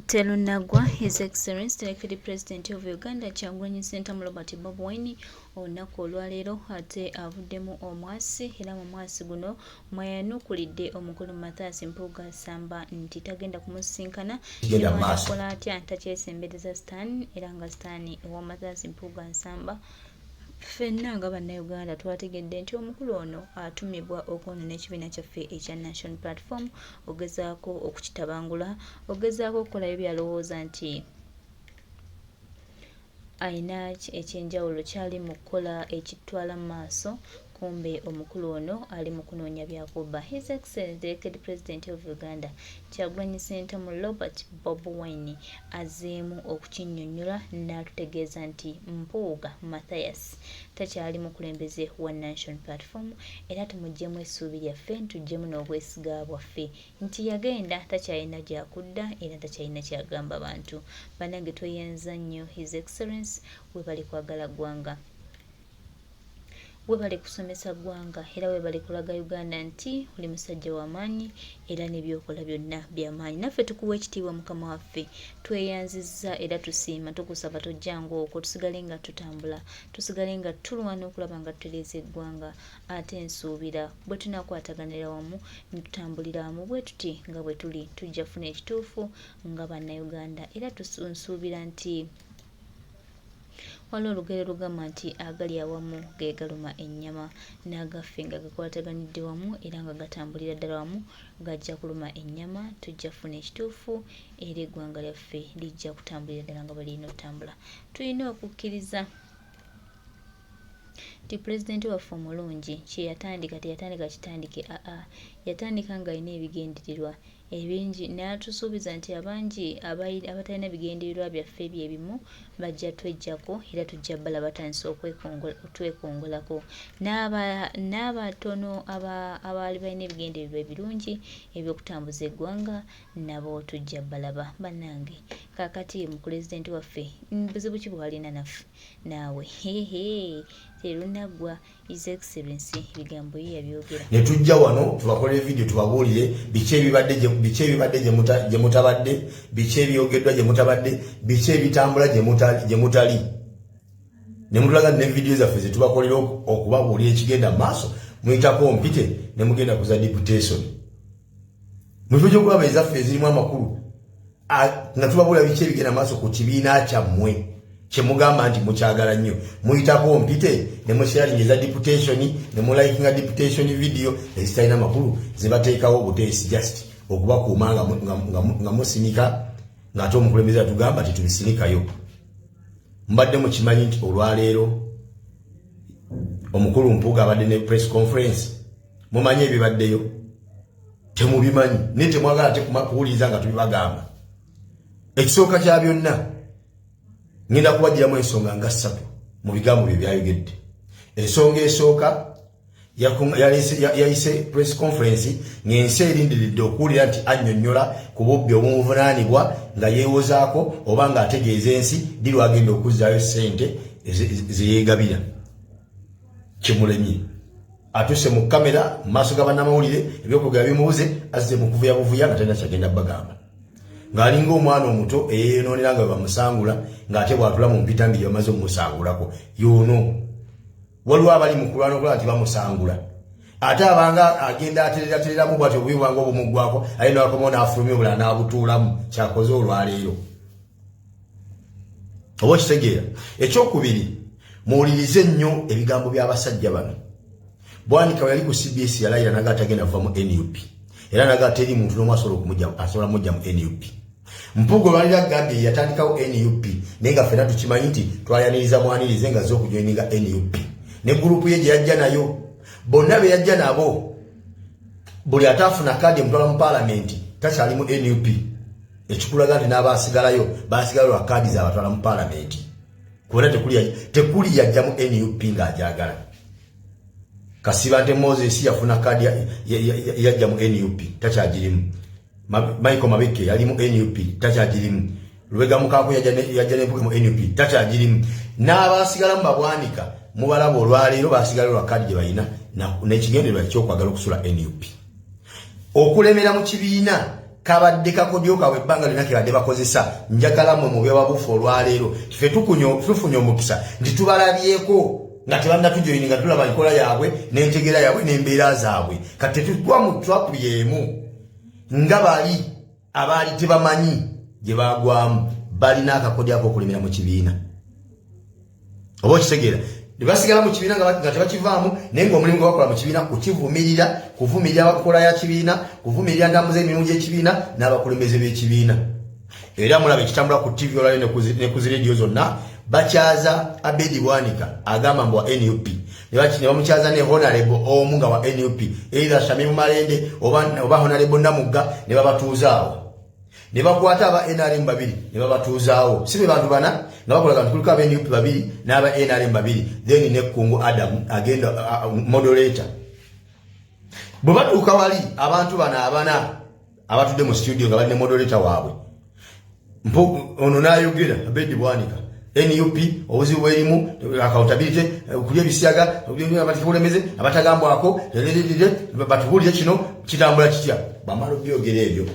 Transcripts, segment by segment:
Telunagwa, His Excellency Elected President of Uganda, Kyagulanyi Ssentamu Robert Bobi Wine, olunaku olwaleero ate avuddemu omwasi era mu mwasi guno mweyanukulidde omukulu Mathias Mpuuga Nsamba nti tagenda kumusisinkana akola atya takyesembereza Sitaani era nga Sitaani ewa Mathias Mpuuga Nsamba. Ffenna nga bannayuganda twategedde nti omukulu ono atumibwa okwonoona ekibiina kyaffe ekya National Platform, ogezaako okukitabangula, ogezaako okukolayo byalowooza nti ayina ekyenjawulo kyali mu kukola ekitwala mu maaso, kumbe omukulu ono ali mu kunoonya byakuba. His Excellency the Elected President of Uganda, Kyagulanyi Ssentamu Robert Bobi Wine azeemu okukinnyonnyola n'atutegeeza nti Mpuuga Mathias takyali mukulembeze wa National Platform era tumuggyemu essuubi lyaffe, ntuggyemu n'obwesiga bwaffe nti yagenda takyalina gy'akudda era takyalina kyagamba bantu. Bannange tweyanza nnyo His Excellency, we bali kwagala ggwanga, we bali kusomesa ggwanga era we bali kulaga Uganda nti oli musajja w'amaanyi era n'ebyokola byonna by'amaanyi. Naffe tukuwa ekitiibwa mukama waffe, tweyanzizza era tusiima, tukusaba tojjangu okwo, tusigale nga tutambula, tusigale nga tulwana okulaba nga tutereeza eggwanga. Ate nsuubira bwe tunaakwataganira wamu ne tutambulira wamu bwe tuti nga bwe tuli tujja kufuna ekituufu nga bannayuganda era nsuubira nti waliwo olugero lugamba nti agali awamu ge galuma ennyama, n'agaffe nga gakwataganidde wamu era nga gatambulira ddala wamu gajja kuluma ennyama, tujja kufuna ekituufu era eggwanga lyaffe lijja kutambulira ddala nga balina otambula. Tulina okukkiriza nti pulezidenti waffe omulungi kye yatandika teyatandika kitandike, yatandika ng'alina ebigendererwa ebingi n'atusuubiza nti abangi abatalina bigendererwa byaffe ebyo ebimu bajja twejjako era tujja bala batandise okwekongolako. N'abatono abaali balina ebigendererwa ebirungi eby'okutambuza eggwanga nabo tujja balaba. Bannange kaakati mu pulezidenti waffe buzibu ki bw'alina naffe naawe? Terunaggwa. His Excellency ebigambo ye yabyogera. Ne tujja wano tubakolera video tubabuulire biki ebibadde gye mutabadde, biki ebyogeddwa gye mutabadde, biki ebitambula gye mutali. Ne mutulaga ne video zaffe ze tubakolera okubabuulira ekigenda mu maaso. Muyitako mpite ne mugenda kuza deputation. Mufujja okulaba ezaffe ezirimu amakulu nga tubabuulira biki ebigenda mu maaso ku kibiina kyammwe kyemugamba nti mukyagala nnyo. Muyitako mpite ne musharingiza deputation ne mulayikinga deputation video ezitalina amakulu zibateekawo buteesi just okubakuuma nga musinika ng'ate omukulembeze atugamba nti tubisinikayo. Mbadde mukimanyi nti olwaleero omukulu Mpuuga abadde ne press conference. Mumanyi ebibaddeyo? Temubimanyi naye temwagala ate kuwuliriza nga tubibagamba. Ekisooka kya byonna ngenda kubagiramu ensonga nga 3 mu bigambo bye byayogedde. Ensonga esooka yayise press conference ng'ensi erindiridde okuwulira nti annyonnyola ku bubbi obumuvunaanibwa nga yeewozaako oba ng'ategeeza ensi ddi lwagenda okuzzaayo ssente zeyeegabira. Kimulemye atuse mu kamera mu maaso ga bannamawulire ebyokwogera bimubuze azze mu kuvuya buvuya nga talina kyagenda bagamba, ng'alinga omwana omuto eyeyonoonera nga bamusangula ng'ate bw'atula mu mpita mbi bamaze omumusangulako yoono. Waliwo abali mu kulwana okulaba nti bamusangula ate abanga agenda atereratereramu bw'atyo obubi bwange obumuggwako ali n'akomawo n'afulumya obulala n'abutuulamu. Kyakoze olwaleero oba okitegeera. Ekyokubiri, muwulirize nnyo ebigambo by'abasajja bano. Bwanika bwe yali ku CBS yalayira naga atagenda kuva mu NUP era naga teri muntu n'omu asobola mujja mu NUP. Mpuuga olwalira agambye yatandikawo NUP naye nga ffenna tukimanyi nti twayaniriza mwanirize nga z'okujoininga NUP ne gurupu ye gye yajja nayo. Bonna be yajja nabo buli ataafuna kaadi emutwala mu paalamenti takyali mu NUP. Ekikulaga nti n'abaasigalayo baasigala lwa kaadi z'abatwala mu paalamenti kubona tekuli yajja mu NUP ng'agyagala. Kasiba nte Moses yafuna kaadi yajja mu NUP takyagirimu. Michael Mabeke yali mu NUP takyagirimu. Lwega Mukaako yajja n'Empuuga mu NUP takyagirimu. N'abaasigala mu Babwanika mubalaba olwaleero baasigala lwa kaadi gye balina n'ekigendererwa ekyokwagala okusula NUP. Okulemera mu kibiina kabadde kakodyo kawe ebbanga lyonna kebadde bakozesa njagala mmwe mube wabufu olwaleero ffe tufunye omukisa nti tubalabyeko nga tebannatujoyini nga tulaba enkola yaabwe n'entegera yaabwe n'embeera zaabwe kati tetugwa mu twapu y'emu nga bali abaali tebamanyi gye baagwamu balina akakodyo ak'okulemera mu kibiina oba okitegeera ne basigala mu kibiina nga tebakivaamu naye ng'omulimu gwe bakola mu kibiina kuvumirira abakola ya kibiina kuvumirira ntambuza emirimu gy'ekibiina n'abakulembeze b'ekibiina era mulaba ekitambula ku TV olwaleero ne ku zirediyo zonna bakyaza Abedi Bwanika agamba mbu wa NUP ne bamukyaza ne honorable omu nga wa NUP either Shamimu Malende oba honorable Namugga ne babatuuzaawo ne bakwata aba NRM babiri ne babatuuzaawo si be bantu bana nga bakolaga ntukulika aba NUP babiri n'aba NRM babiri then ne Kungu Adam agenda moderator bwe batuuka wali abantu bana abana abatudde mu studio nga bali ne moderator waabwe ono n'ayogera Abedi Bwanika NUP obuzibu bwerimu accountability kulya ebisyaga abakulembeze abatagambwako batubuulire kino kitambula kitya bamala byogera ebyo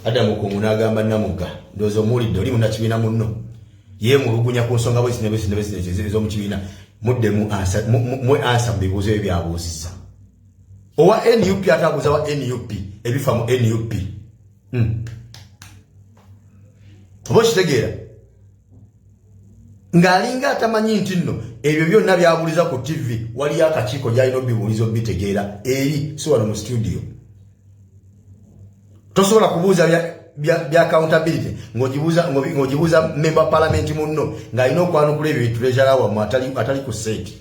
Adamu Kungu n'agamba Namugga ndowooza omuwulidde oli munnakibiina munno yeemulugunya ku nsonga ez'omu kibiina muddemu mwe ansa mu bibuuzo ebyo byabuuzizza owa NUP atabuuza wa NUP ebifa mu NUP oba okitegeera ng'alinga atamanyi nti nno ebyo byonna byabuuliza ku TV waliyo akakiiko gy'alina obibuuliza obitegeera eri si wano mu studio tosobola kubuuza bya accountability ng'ogibuuza member of parliament munno ng'alina okwanukula ebyo treasurer wammwe atali ku sente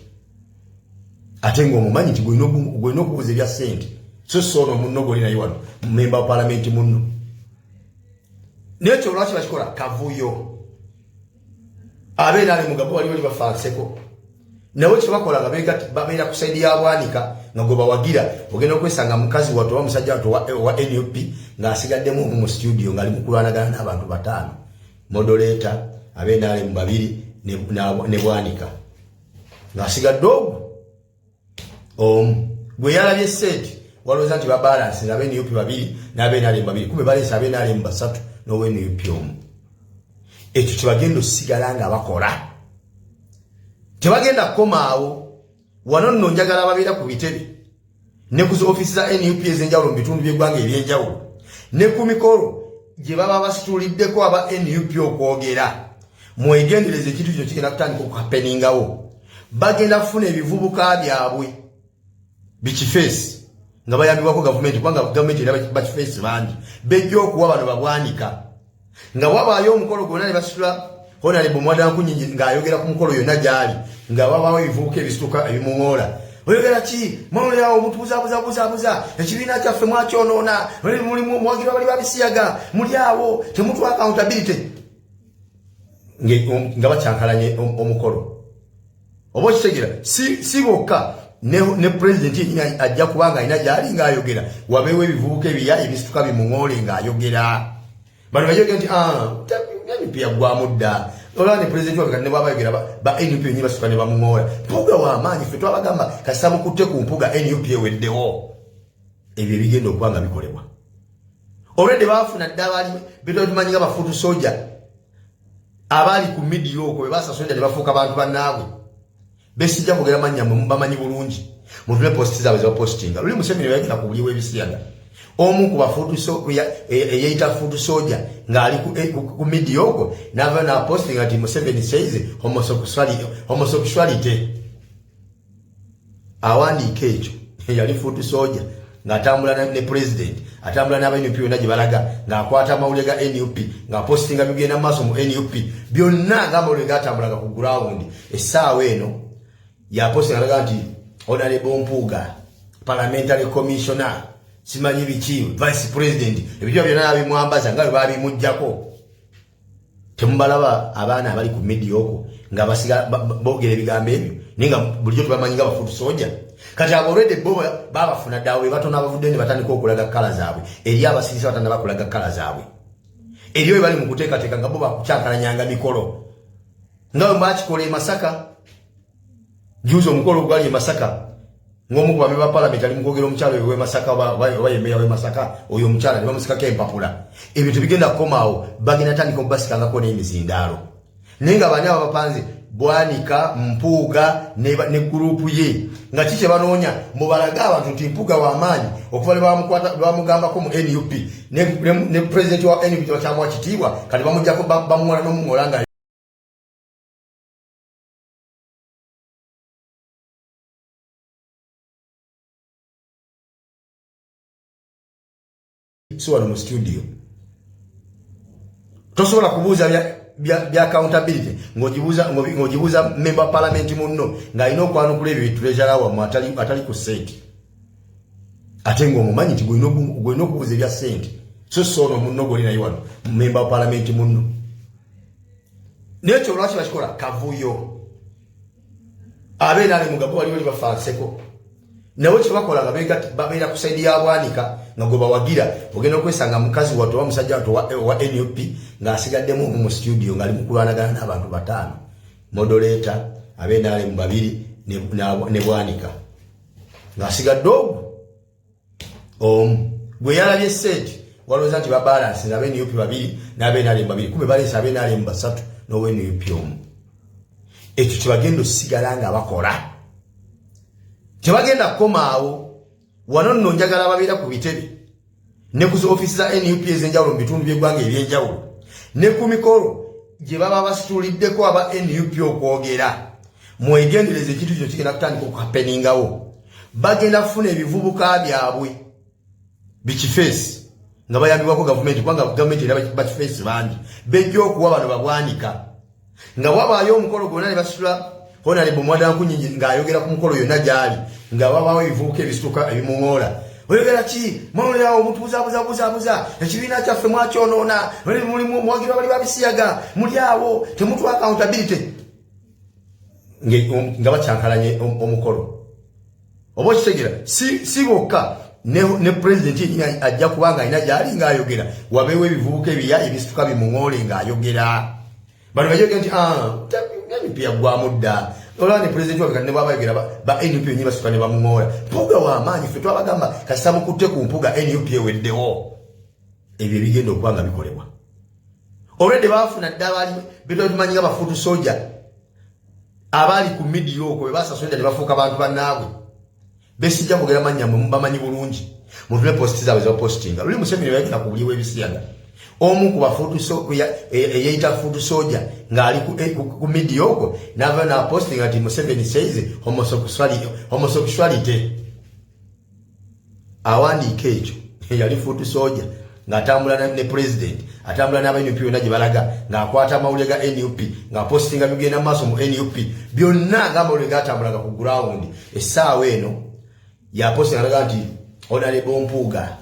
ate ng'omumanyi nti gwolina okubuuza ebya sente so ono munno gwolinayo wano member of parliament munno naye ekyo lwaki bakikola kavuyo abeera ali mugabo wali bafanseko nawe kibakola nga babeera ku saidi ya Bwanika nga gwe bawagira ogenda okwesanga mukazi wattu oba musajja wattu wa NUP ng'asigaddemu mu studio ng'ali mu kulwanagana n'abantu bataano moderator abeera mu babiri ne Bwanika ng'asigadde omu gwe yalabye sente walowooza nti babalansi nga NUP babiri n'abeera mu babiri kumbe baleese abeera mu basatu n'owa NUP omu ekyo kyebagenda osigala nga bakola tebagenda kukomaawo wano nno njagala ababeera ku bitebe ne ku ofiisi za NUP ez'enjawulo mu bitundu by'eggwanga eby'enjawulo ne ku mikolo gye baba basituuliddeko aba NUP okwogera mwegendereze ekintu kino kigenda kutandika okukapeningawo bagenda kufuna ebivubuka byabwe bikifeesi nga bayambibwako gavumenti kubanga gavumenti era bakifeesi bangi bejja okuwa bano Babwanika nga wabaayo omukolo gwonna ne basitula honorable Mwadankunyingi ng'ayogera ku mukolo yonna gy'ali nga wabaawo ebivubuka ebisituka ebimuŋoola oyogera ki mwawulirawo mutubuzabuzabuzabuza ekibiina kyaffe mwakyonoona mulimu mwagirwa bali babisiyaga muli awo temutwa accountability nga bakyankalanye omukolo oba okitegeera si bokka ne president yennyini ajja kubanga alina gy'ali ng'ayogera wabeewo ebivubuka ebirya ebisituka bimuŋoole ng'ayogera bano bayogera nti NUP yaggwamu dda olaba ne president waffe ne bwaba ayogera ba NUP yennyini basituka ne bamuŋoola mpuga w'amaanyi ffe twabagamba kasita mukutte ku mpuga NUP eweddewo ebyo ebigenda okuba nga bikolebwa olwedde baafuna dda abaali betumanyi nga bafuutu soja abaali ku midiya okwo bwe basasonja ne bafuuka bantu bannaabwe besijja kwogera mannya bamanyi bulungi mutule posti zaabwe ze bapostinga luli Museveni yagenda ku buli w'ebisiyaga omu ku bafuutu eyeyita fuutu soja ng'ali ku midiya okwo n'ava n'apostinga nti Museveni says homosexuality awandiika ekyo yali fuutu soja ng'atambula ne president atambula n'aba NUP yonna gye balaga ng'akwata amawulire ga NUP ng'apostinga bigenda mu maaso mu NUP byonna ng'amawulire g'atambulaga ku ground essaawa eno yapostinga alaga nti honorable Mpuuga parliamentary commissioner simanyi biki vice president ebyo byonna abimwambaza nga bwe babimuggyako temubalaba abaana abali ku midiya okwo nga basiga boogera ebigambo ebyo naye nga bulijjo tebamanyi nga bafuutu soja kati abo olwedde bo babafuna ddawe be batono abavudde ne batandika okulaga kkala zaabwe eri abasirisa batandika bakulaga kkala zaabwe eri bwe bali mu kuteekateeka nga bo bakukyankalanyanga mikolo nga bwe bakikola e Masaka juuzi omukolo ogwali e Masaka ngomu kwa meba parliament ali mukogera omukyalo we Masaka wayemeya we Masaka oyo omukyala ne bamusikako empapula ebintu bigenda kukomaawo bagenda tandika obasikangako n'emizindaalo naye nga bani abo bapanze Bwanika Mpuuga ne gurupu ye nga kiki banoonya mubalaga abantu nti Mpuuga w'amaanyi okuva bamugambako mu NUP ne president wa NUP bakyamuwa kitiibwa kati bamujjako bamuwola n'omuŋola nga so wano mu studio tosobola kubuuza bya accountability ngojibuuza member parliament munno ng'alina okwanukula ebyo bitulejala wamu atali ku sente ate ng'omumanyi nti gwina okubuuza ebya sente so sono munno gwolina wano member parliament munno nekyo lwaki bakikola kavuyo abeera ali mugabo waliwo libafanseko nawe kibakola nga babeera ku saidi ya Bwanika nga gwe bawagira ogenda okwesanga mukazi wattu oba musajja wattu wa NUP ng'asigaddemu mu studio ng'ali mukulwanagana n'abantu bataano modoleta abeera mu babiri ne Bwanika ng'asigadde omu gwe yalabye sente walowooza nti babalansi nga NUP babiri n'abeera mu babiri kumbe baleese abeera mu basatu n'owa NUP omu ekyo kyebagenda osigala nga bakola tebagenda kukomaawo wano nno njagala ababeera ku bitebe ne ku ofiisi za NUP ez'enjawulo mu bitundu by'eggwanga eby'enjawulo ne ku mikolo gye baba basituuliddeko aba NUP okwogera mwegendereze ekintu kino kigenda kutandika okuhapeningawo bagenda kufuna ebivubuka byabwe bikifeesi nga bayambibwako gavumenti kubanga gavumenti era bakifeesi bangi bejja okuwa bano babwanika nga wabaayo omukolo gwonna ne basitula Honorable Mwadankunyingi ng'ayogera ku mukolo yonna gyali nga babaawo ebivubuka ebisituka ebimuŋoola oyogera ki mwawulirawo mutubuzabuzabuza ekibiina kyaffe mwakyonoona mulimu mwagirwa bali babisiyaga muli awo temutuwa accountability nga bakyankalanye omukolo oba okitegera si bokka ne president ajja kubanga alina gyali ng'ayogera wabeewo ebivubuka ebiya ebisituka bimuŋoole ng'ayogera bano bajogera nti NUP yaggwamu dda olaba ne president wa ne bw'abayogera ba NUP yennyini basituka ne bamuŋoola Mpuuga w'amaanyi ffe twabagamba kasita mukutte ku Mpuuga NUP eweddewo ebyo ebigenda okuba nga bikolebwa olwedde baafuna ddala betumanyi nga bafuutu soja abaali ku midiya okwo bebasasulira ne bafuuka bantu bannaabwe besijja kwogera mannya mwe mubamanyi bulungi mutule positi zaabwe zebapositinga luli Museveni bayagenda ku buliwo ebisiyaga omu ku bafuutu eyeyita fuutu soja ng'ali ku midiya okwo n'ava n'apostinga nti Museveni says homosexuality awandiika ekyo yali fuutu soja ng'atambula ne president atambula n'aba NUP yonna gye balaga ng'akwata amawulire ga NUP ng'apostinga bigenda mu maaso mu NUP byonna ng'amawulire gatambulaga ku ground essaawa eno yapostinga alaga nti Honorable Mpuuga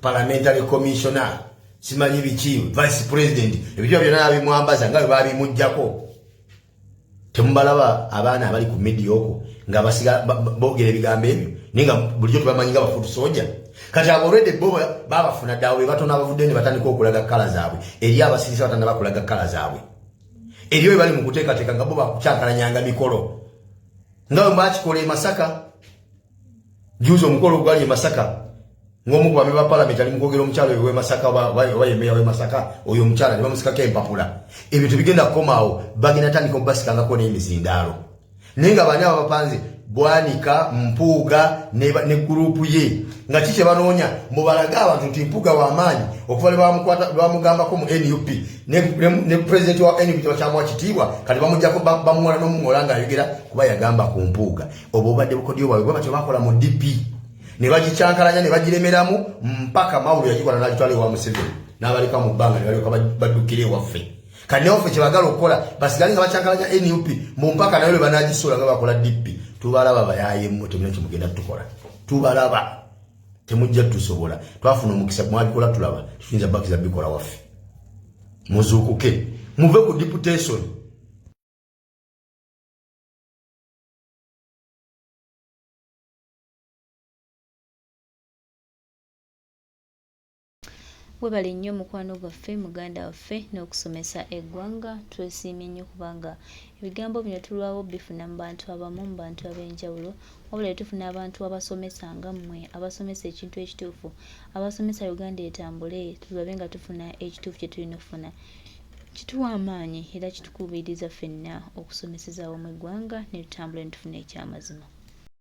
parliamentary commissioner simanyi biki vice president ebyo byonna bimwambaza nga babimujjako temubalaba abaana abali ku media okwo nga basiga boogera ebigambo ebyo ninga bulijjo tubamanyi nga bafuutu soja kati abo already bo babafuna ddawe batona abavudde ne batandika okulaga kkala zaabwe eri abasirisa batanda bakulaga kkala zaabwe eri oyo bali mu kuteekateeka nga bo bakukyankalanyanga mikolo nga bwe bakikola e Masaka juuzi omukolo ogwali e Masaka ngomu kwa meba parliament ali mukogera omukyalo we Masaka wayemeya we Masaka oyo omukyala ne bamusikako empapula ebintu bigenda kukomaawo bagenda tandika obasikangako n'emizindaalo naye nga bani abo bapanze Bwanika Mpuuga ne gurupu ye nga kiki banoonya mubalaga abantu nti Mpuuga w'amaanyi okuva bamugambako mu NUP ne president wa NUP bakyamuwa kitiibwa kati bamujjako bamuwola n'omuŋola ng'ayogera kuba yagamba ku Mpuuga oba obadde bukodyo bwabwe bwe batyo bakola mu DP ne bagikyankalanya ne bagiremeramu mpaka mawulu yagikola n'agitwala ewa Museveni n'abaleka mu bbanga ne balyoka baddukira ewaffe kati ne waffe kye bagala okukola basigale nga bakyankalanya NUP mu mpaka nayo lwe banaagisola nga bakola DP tubalaba bayayemu temuna kimugenda tukola tubalaba temujja tusobola twafuna omukisa mwabikola tulaba tuyinza bakiza bikola waffe muzuukuke muve ku deputation Webale nnyo mukwano gwaffe muganda waffe n'okusomesa eggwanga. Twesiimye nnyo kubanga ebigambo bino tulwawo bifuna mu bantu abamu, mu bantu ab'enjawulo, wabula tufuna abantu abasomesa nga mmwe, abasomesa ekintu ekituufu, abasomesa Uganda etambule, tulabe nga tufuna ekituufu kye tulina okufuna. Kituwa amaanyi era kitukubiriza ffenna okusomeseza awamu eggwanga ne tutambula ne tufuna ekyamazima.